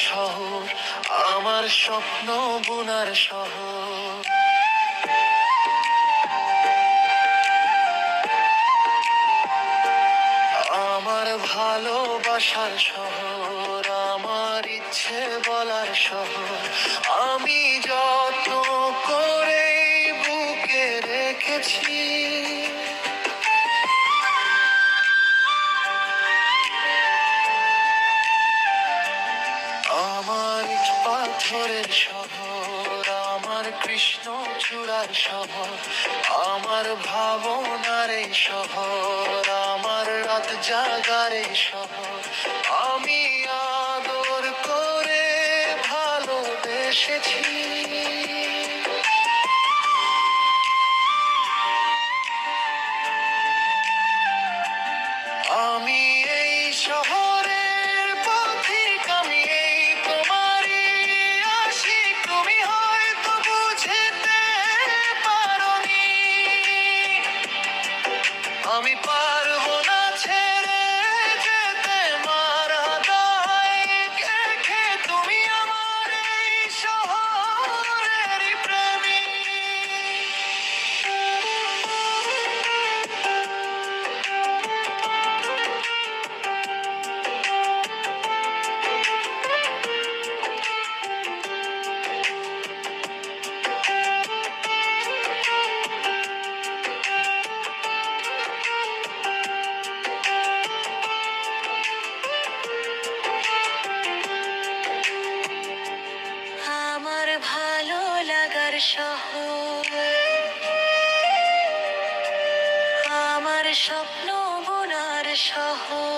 শহর, আমার স্বপ্ন বোনার শহর। আমার ভালোবাসার শহর, আমার ইচ্ছে বলার শহর। আমি যত্ন করে বুকে রেখেছি আমার ইট পাথরের শহর, আমার কৃষ্ণ চূড়ার শহর। আমার ভাবনার এই শহর, আমার রাত জাগার এই শহর। আমি আদর করে ভালোবেসেছি আমি এই শহরের পথিক, আমি এই তোমারই আশিক। তুমি হয়তো বুঝতে পারোনি, আমি পারবো না ছেড়ে যেতে মারা দায় রেখে। তুমি আমার এই শহরেরই প্রেমী। আমার ভালো লাগার শহর, আমার স্বপ্ন বোনার শহর।